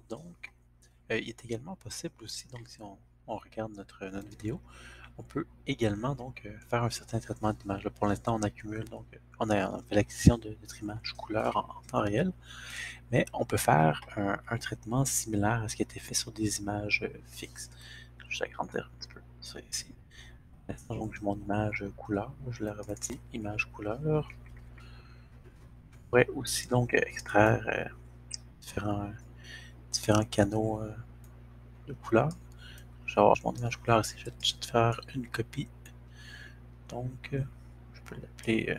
Donc, il est également possible aussi, donc si on regarde notre vidéo, on peut également donc faire un certain traitement d'image. Pour l'instant, on accumule, donc on fait l'acquisition de notre image couleur en temps réel, mais on peut faire un traitement similaire à ce qui a été fait sur des images fixes. Je vais agrandir un petit peu ça ici. Pour l'instant, donc, j'ai mon image couleur, je la rebâtis image couleur. Je pourrais aussi donc extraire différents canaux de couleurs. Je vais avoir mon image couleur ici, je vais te faire une copie. Donc, je peux l'appeler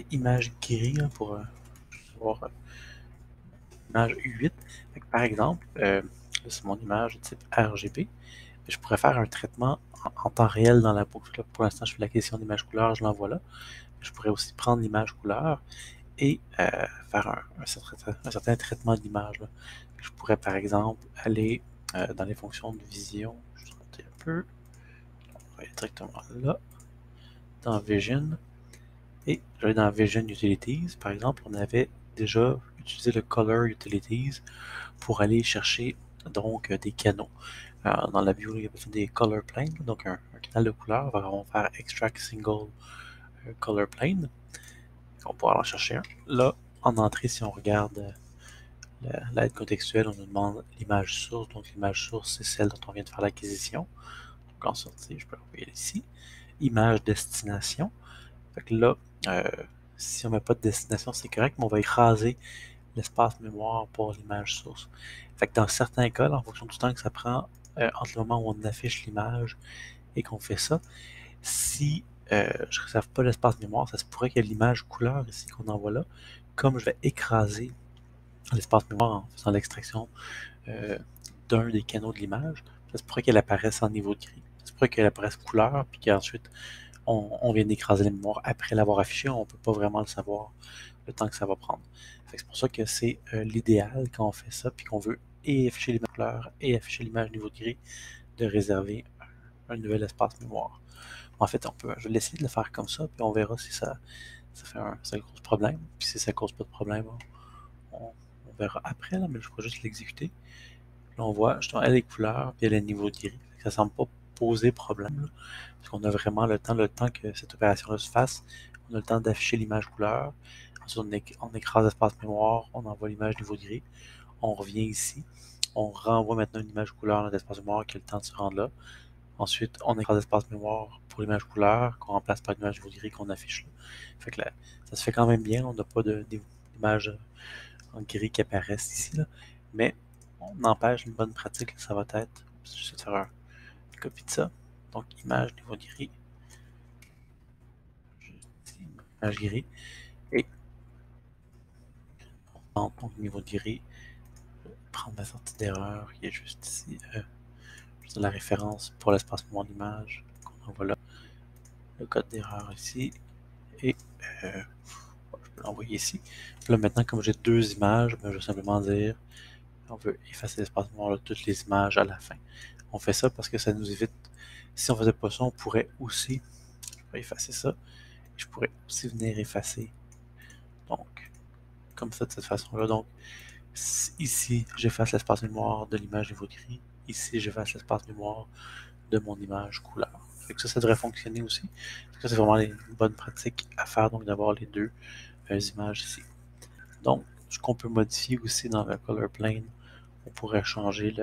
image gris là, pour avoir image U8. Fait que, par exemple, c'est mon image de type RGB. Je pourrais faire un traitement en temps réel dans la boucle. Là, pour l'instant, je fais l'acquisition d'image couleur, je l'envoie là. Je pourrais aussi prendre l'image couleur et faire un certain traitement d'image. Je pourrais, par exemple, aller dans les fonctions de vision. Je vais monter un peu. On va aller directement là, dans Vision. Et j'allais dans Vision Utilities, par exemple, on avait déjà utilisé le Color Utilities pour aller chercher donc des canaux. Dans la view, il y a des color planes, donc un canal de couleur, on va faire extract single color plane. On pourra en chercher un. Là, en entrée, si on regarde l'aide contextuelle, on nous demande l'image source, donc l'image source, c'est celle dont on vient de faire l'acquisition. Donc en sortie, je peux l'envoyer ici. Image destination. Fait que là, si on met pas de destination, c'est correct, mais on va écraser l'espace mémoire pour l'image source. Fait que dans certains cas, en fonction du temps que ça prend entre le moment où on affiche l'image et qu'on fait ça, si je ne réserve pas l'espace mémoire, ça se pourrait qu'il y ait l'image couleur ici qu'on envoie là. Comme je vais écraser l'espace mémoire en faisant l'extraction euh, d'un des canaux de l'image, ça se pourrait qu'elle apparaisse en niveau de gris. Ça se pourrait qu'elle apparaisse couleur, puis qu'ensuite on vient d'écraser la mémoire après l'avoir affiché, on ne peut pas vraiment le savoir le temps que ça va prendre. C'est pour ça que c'est l'idéal quand on fait ça, puis qu'on veut et afficher l'image couleur et afficher l'image niveau de gris, de réserver un nouvel espace mémoire. En fait, je vais essayer de le faire comme ça, puis on verra si ça cause problème. Puis si ça cause pas de problème, on verra après, là, mais je vais juste l'exécuter. Là, on voit, justement, elle est couleur, puis elle est niveau de gris. Ça semble pas poser problème, là, parce qu'on a vraiment le temps que cette opération-là se fasse. On a le temps d'afficher l'image couleur. Ensuite, on écrase l'espace mémoire, on envoie l'image niveau de gris. On revient ici. On renvoie maintenant une image couleur dans notre espace mémoire qui a le temps de se rendre là. Ensuite, on écrase l'espace mémoire pour l'image couleur qu'on remplace par une image niveau de gris qu'on affiche là. Fait que là, ça se fait quand même bien. On n'a pas d'image en gris qui apparaissent ici, là. Mais on empêche une bonne pratique, là, ça va être, je vais faire une copie de ça. Donc, image niveau gris, image gris, et on donc niveau gris, je vais prendre ma sortie d'erreur qui est juste ici, juste la référence pour l'espace mémoire d'image, qu'on envoie là, le code d'erreur ici, et je peux l'envoyer ici. Puis là, maintenant, comme j'ai deux images, ben, je vais simplement dire on veut effacer l'espace mémoire de toutes les images à la fin. On fait ça parce que ça nous évite. Si on faisait pas ça, on pourrait aussi. Je pourrais effacer ça. Je pourrais aussi venir effacer. Donc, comme ça, de cette façon-là. Donc, ici, j'efface l'espace mémoire de l'image niveau gris. Ici, j'efface l'espace mémoire de mon image couleur. Fait que ça devrait fonctionner aussi. Ça, c'est vraiment une bonne pratique à faire, donc d'avoir les deux images ici. Donc, ce qu'on peut modifier aussi dans le color plane, on pourrait changer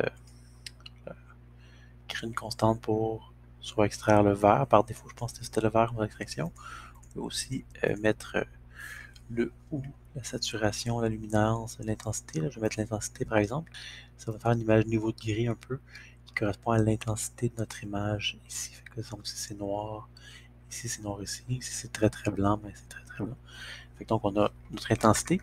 créer une constante pour soit extraire le vert. Par défaut, je pense que c'était le vert en extraction. On peut aussi mettre le ou, la saturation, la luminance, l'intensité. Je vais mettre l'intensité par exemple. Ça va faire une image niveau de gris un peu qui correspond à l'intensité de notre image ici. Fait que, donc, si c'est noir, ici c'est noir ici c'est très très blanc, mais c'est très très blanc. Fait que, donc on a notre intensité.